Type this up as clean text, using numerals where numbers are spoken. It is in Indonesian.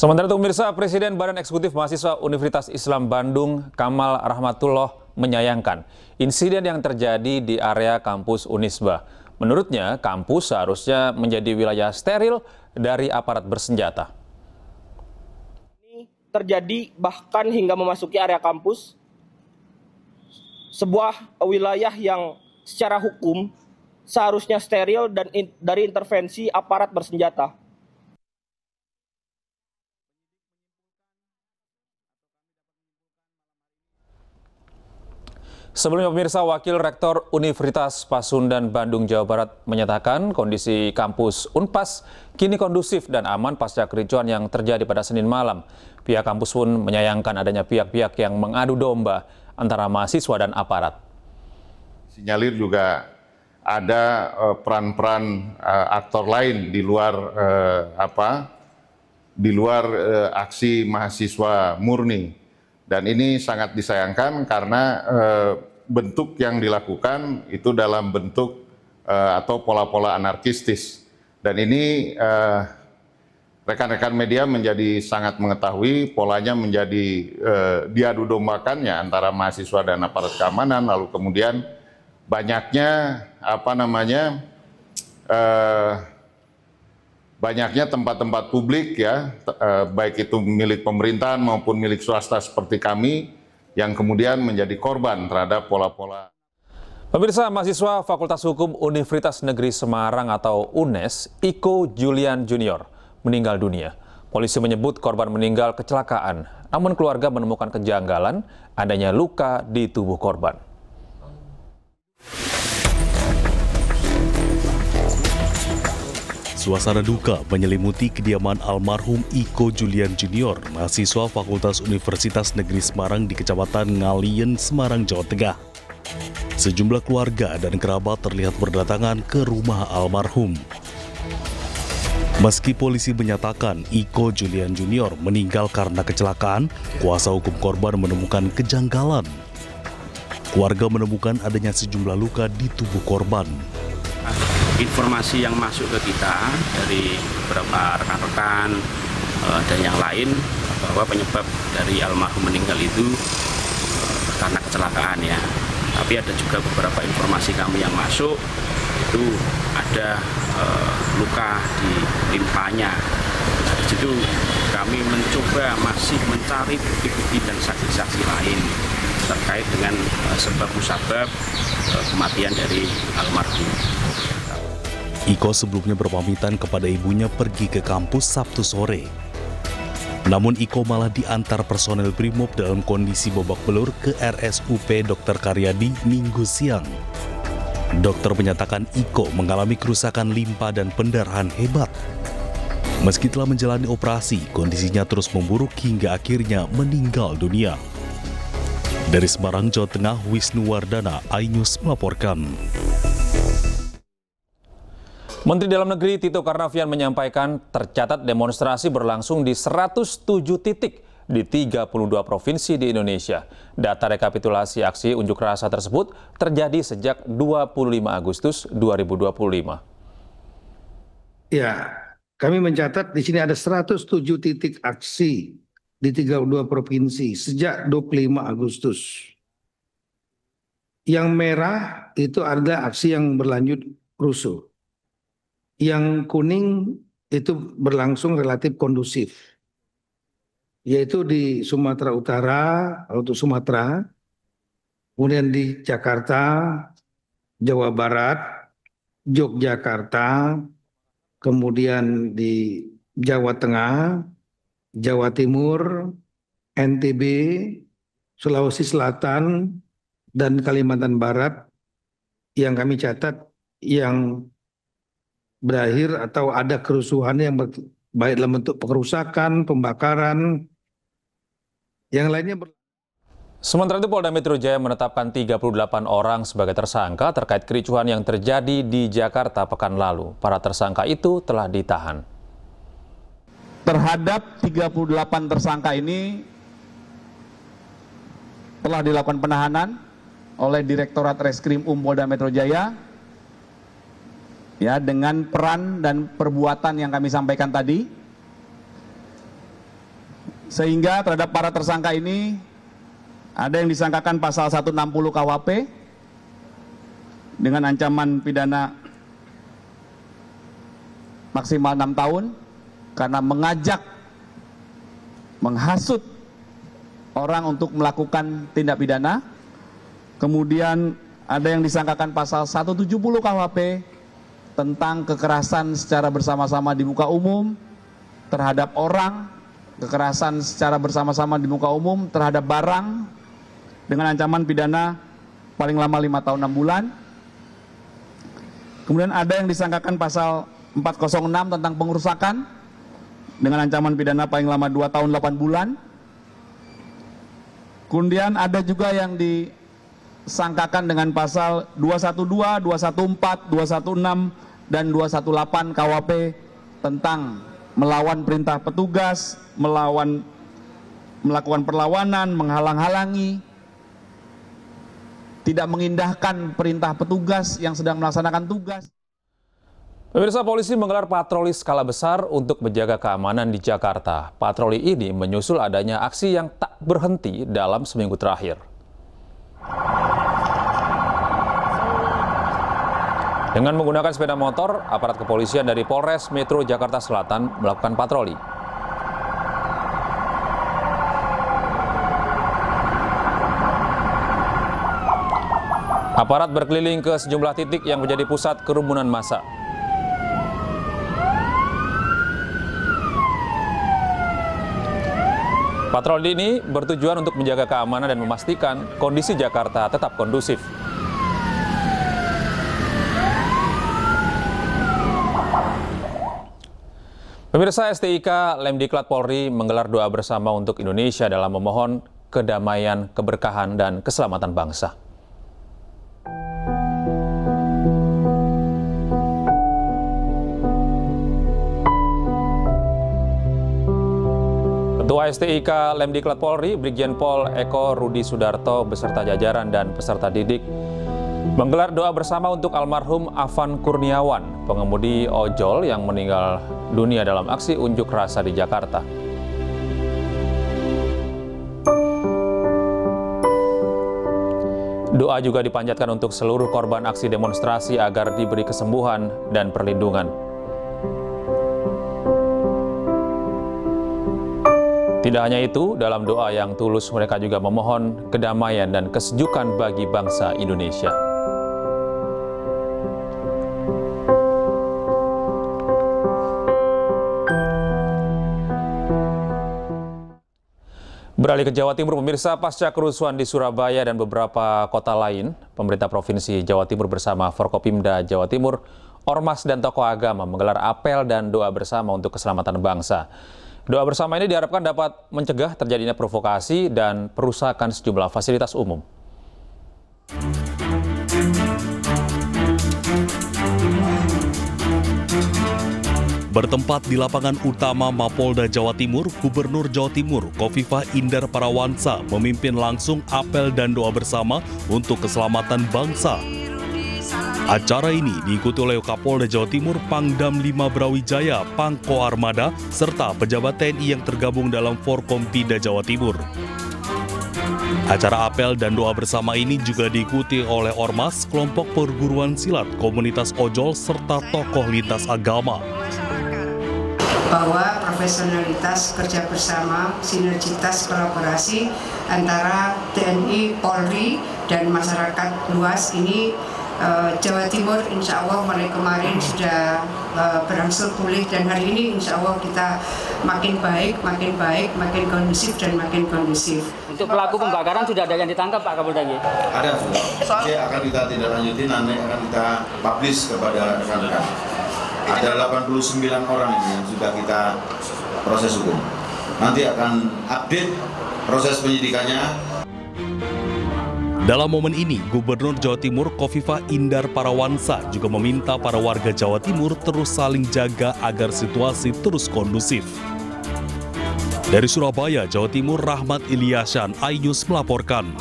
Sementara itu pemirsa, Presiden Badan Eksekutif Mahasiswa Universitas Islam Bandung, Kamal Rahmatullah, menyayangkan insiden yang terjadi di area kampus Unisba. Menurutnya, kampus seharusnya menjadi wilayah steril dari aparat bersenjata. Ini terjadi bahkan hingga memasuki area kampus, sebuah wilayah yang secara hukum seharusnya steril dan dari intervensi aparat bersenjata. Sebelumnya pemirsa, Wakil Rektor Universitas Pasundan Bandung, Jawa Barat menyatakan kondisi kampus Unpas kini kondusif dan aman pasca kericuan yang terjadi pada Senin malam. Pihak kampus pun menyayangkan adanya pihak-pihak yang mengadu domba antara mahasiswa dan aparat. Sinyalir juga ada peran-peran aktor lain di luar aksi mahasiswa murni. Dan ini sangat disayangkan karena bentuk yang dilakukan itu dalam bentuk atau pola-pola anarkistis. Dan ini rekan-rekan media menjadi sangat mengetahui polanya menjadi diadu dombakannya antara mahasiswa dan aparat keamanan, lalu kemudian banyaknya banyaknya tempat-tempat publik ya, baik itu milik pemerintahan maupun milik swasta seperti kami, yang kemudian menjadi korban terhadap pola-pola. Pemirsa, mahasiswa Fakultas Hukum Universitas Negeri Semarang atau UNES, Iko Julian Junior, meninggal dunia. Polisi menyebut korban meninggal kecelakaan, namun keluarga menemukan kejanggalan adanya luka di tubuh korban. Suasana duka menyelimuti kediaman almarhum Iko Julian Junior, mahasiswa Fakultas Universitas Negeri Semarang di Kecamatan Ngalian, Semarang, Jawa Tengah. Sejumlah keluarga dan kerabat terlihat berdatangan ke rumah almarhum. Meski polisi menyatakan Iko Julian Junior meninggal karena kecelakaan, kuasa hukum korban menemukan kejanggalan. Keluarga menemukan adanya sejumlah luka di tubuh korban. Informasi yang masuk ke kita dari beberapa rekan-rekan dan yang lain bahwa penyebab dari almarhum meninggal itu karena kecelakaan ya. Tapi ada juga beberapa informasi kami yang masuk itu ada luka di limpahnya. Nah, di situ kami mencoba masih mencari bukti-bukti dan saksi-saksi lain terkait dengan sebab musabab kematian dari almarhum. Iko sebelumnya berpamitan kepada ibunya pergi ke kampus Sabtu sore. Namun Iko malah diantar personel Brimob dalam kondisi babak belur ke RSUP Dr. Karyadi Minggu siang. Dokter menyatakan Iko mengalami kerusakan limpa dan pendarahan hebat. Meski telah menjalani operasi, kondisinya terus memburuk hingga akhirnya meninggal dunia. Dari Semarang, Jawa Tengah, Wisnu Wardana, iNews melaporkan. Menteri Dalam Negeri Tito Karnavian menyampaikan tercatat demonstrasi berlangsung di 107 titik di 32 provinsi di Indonesia. Data rekapitulasi aksi unjuk rasa tersebut terjadi sejak 25 Agustus 2025. Ya, kami mencatat di sini ada 107 titik aksi di 32 provinsi sejak 25 Agustus. Yang merah itu ada aksi yang berlanjut rusuh. Yang kuning itu berlangsung relatif kondusif, yaitu di Sumatera Utara, untuk Sumatera, kemudian di Jakarta, Jawa Barat, Yogyakarta, kemudian di Jawa Tengah, Jawa Timur, NTB, Sulawesi Selatan, dan Kalimantan Barat yang kami catat yang berakhir atau ada kerusuhan yang baik dalam bentuk pengerusakan, pembakaran, yang lainnya. Sementara itu Polda Metro Jaya menetapkan 38 orang sebagai tersangka terkait kericuhan yang terjadi di Jakarta pekan lalu. Para tersangka itu telah ditahan. Terhadap 38 tersangka ini telah dilakukan penahanan oleh Direktorat Reskrim Polda Metro Jaya ya, dengan peran dan perbuatan yang kami sampaikan tadi. Sehingga terhadap para tersangka ini ada yang disangkakan pasal 160 KUHP dengan ancaman pidana maksimal 6 tahun karena mengajak, menghasut orang untuk melakukan tindak pidana. Kemudian ada yang disangkakan pasal 170 KUHP tentang kekerasan secara bersama-sama di muka umum terhadap orang, kekerasan secara bersama-sama di muka umum terhadap barang dengan ancaman pidana paling lama 5 tahun 6 bulan. Kemudian ada yang disangkakan pasal 406 tentang pengerusakan dengan ancaman pidana paling lama 2 tahun 8 bulan. Kemudian ada juga yang disangkakan dengan pasal 212, 214, 216, dan 218 KUHP tentang melawan perintah petugas, melakukan perlawanan, menghalang-halangi, tidak mengindahkan perintah petugas yang sedang melaksanakan tugas. Pemirsa, polisi menggelar patroli skala besar untuk menjaga keamanan di Jakarta. Patroli ini menyusul adanya aksi yang tak berhenti dalam seminggu terakhir. Dengan menggunakan sepeda motor, aparat kepolisian dari Polres Metro Jakarta Selatan melakukan patroli. Aparat berkeliling ke sejumlah titik yang menjadi pusat kerumunan massa. Patroli ini bertujuan untuk menjaga keamanan dan memastikan kondisi Jakarta tetap kondusif. Pemirsa, STIK Lemdiklat Polri menggelar doa bersama untuk Indonesia dalam memohon kedamaian, keberkahan, dan keselamatan bangsa. Ketua STIK Lemdiklat Polri, Brigjen Pol Eko Rudi Sudarto beserta jajaran dan peserta didik menggelar doa bersama untuk almarhum Afan Kurniawan, pengemudi ojol yang meninggal dunia dalam aksi unjuk rasa di Jakarta. Doa juga dipanjatkan untuk seluruh korban aksi demonstrasi agar diberi kesembuhan dan perlindungan. Tidak hanya itu, dalam doa yang tulus mereka juga memohon kedamaian dan kesejukan bagi bangsa Indonesia. Beralih ke Jawa Timur, pemirsa, pasca kerusuhan di Surabaya dan beberapa kota lain, pemerintah Provinsi Jawa Timur bersama Forkopimda Jawa Timur, Ormas dan tokoh agama menggelar apel dan doa bersama untuk keselamatan bangsa. Doa bersama ini diharapkan dapat mencegah terjadinya provokasi dan perusakan sejumlah fasilitas umum. Bertempat di lapangan utama Mapolda Jawa Timur, Gubernur Jawa Timur Khofifah Indar Parawansa memimpin langsung apel dan doa bersama untuk keselamatan bangsa. Acara ini diikuti oleh Kapolda Jawa Timur Pangdam 5 Brawijaya, Pangko Armada, serta pejabat TNI yang tergabung dalam Forkompimda Jawa Timur. Acara apel dan doa bersama ini juga diikuti oleh ormas, kelompok perguruan silat, komunitas ojol, serta tokoh lintas agama. Bahwa profesionalitas, kerja bersama, sinergitas, kolaborasi antara TNI, Polri, dan masyarakat luas ini Jawa Timur insya Allah mulai kemarin sudah berangsur pulih, dan hari ini insya Allah kita makin baik, makin kondusif dan makin kondusif. Untuk pelaku pembakaran sudah ada yang ditangkap, Pak Kapolda? Ada sudah. Nanti akan kita tindak lanjuti, nanti akan kita publish kepada rekan-rekan. Ada 89 orang ini yang sudah kita proses hukum. Nanti akan update proses penyidikannya. Dalam momen ini, Gubernur Jawa Timur Khofifah Indar Parawansa juga meminta para warga Jawa Timur terus saling jaga agar situasi terus kondusif. Dari Surabaya, Jawa Timur, Rahmat Ilyasyan, iNews melaporkan.